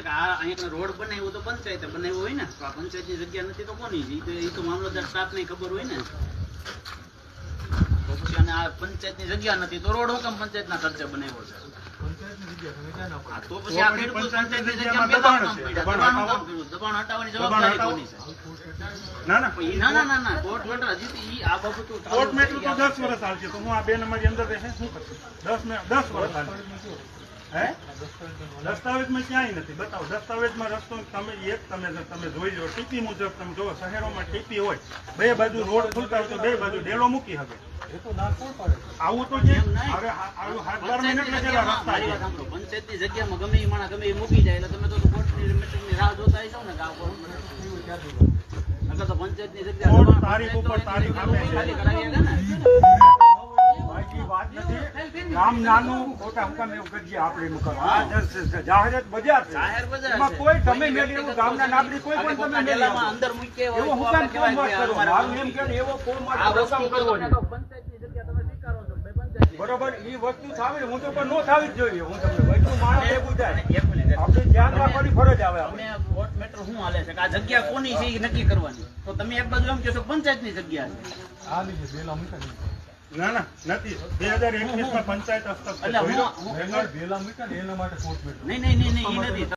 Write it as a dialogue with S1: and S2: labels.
S1: કે આ અહીંયા રોડ બનાવ્યો તો પંચાયતે બનાવ્યો હોય ને, તો આ પંચાયતની જગ્યા નથી તો કોની છે? એ તો મામલતદાર સ્ટાફને ખબર હોય ને. તો પછી અને આ પંચાયતની જગ્યા નથી તો રોડ હું કેમ પંચાયતના ખર્ચે બનાવ્યો છે? તો પછી આ ખેડૂતો પંચાયતની જગ્યામાં દબાણ હટાવવાની જવાબદારી કોની છે? ના કોર્ટ મેટર હજી ઈ આ બાબતો
S2: કોર્ટ મેટર તો 10 વર્ષ આવશે. તો હું આ 2 નંબરની અંદર રહેશે શું કરશું? 10 વર્ષ આવશે. હે દસ્તાવેજમાં ક્યાંય નથી. બતાવો દસ્તાવેજમાં રસ્તો તમે જોઈ લો. ટીપી મુજબ તમે જો શહેરોમાં ટીપી હોય, બે બાજુ રોડ ખુલતા હોય તો બે બાજુ ડેલો મૂકી શકે. આવું તો જે હવે આવું 7-12 મિનિટ જેવા રસ્તા છે.
S1: પંચાયતની જગ્યામાં ગમે એ માણસ ગમે એ મૂકી જાય એટલે તમે તો કોર્ટની મિટિંગની રાહ જોતા હશો ને. નકર તો પંચાયતની જગ્યા
S2: કોર્ટ તારીખ ઉપર તારીખ આપે છે.
S1: ખાલી કરાવી દે ને.
S2: વાત નથી. ગામ નાનું ખોટા હુકમ એવું કરીએ આપણે એમ કરો. આ જાહેર બજાર છે.
S1: જાહેર બજાર
S2: એમાં
S1: છે.
S2: કોઈ તમે મેળવી એવું ગામના નાગરિક કોઈ પણ તમે મેળવી
S1: ડેલામાં
S2: આપો.
S1: અંદર મૂકે હોય
S2: એવો
S1: તો
S2: હુકમ
S1: આપણે
S2: કેમ
S1: કહેવાય
S2: વાત કરો?
S1: કે
S2: મારું એમ કે એવો કોઈ
S1: આ
S2: માટે
S1: વસ્તુ
S2: હુકમ કરવો નહીં.
S1: પંચાયતની જગ્યા તમે સ્વીકારો છો ભાઈ પંચાયતની.
S2: બરોબર એ વસ્તુ થાવી હું તો પણ નો થાવી જ જોઈએ. હું તમને વસ્તુ માણસ એ બુજાય.
S1: એક મિનિટ
S2: આપણે ધ્યાન રાખવાની ફરજ આવે આપણે.
S1: અમે કોર્ટ મેટર શું હાલે છે કે આ જગ્યા કોની છે એ નક્કી કરવાની. તો તમે એક બાજુ એમ કહો છો પંચાયતની જગ્યા છે.
S2: ના નથી. 2021 માં પંચાયત હસ્તક
S1: એટલે હું નહીં ઈ નથી.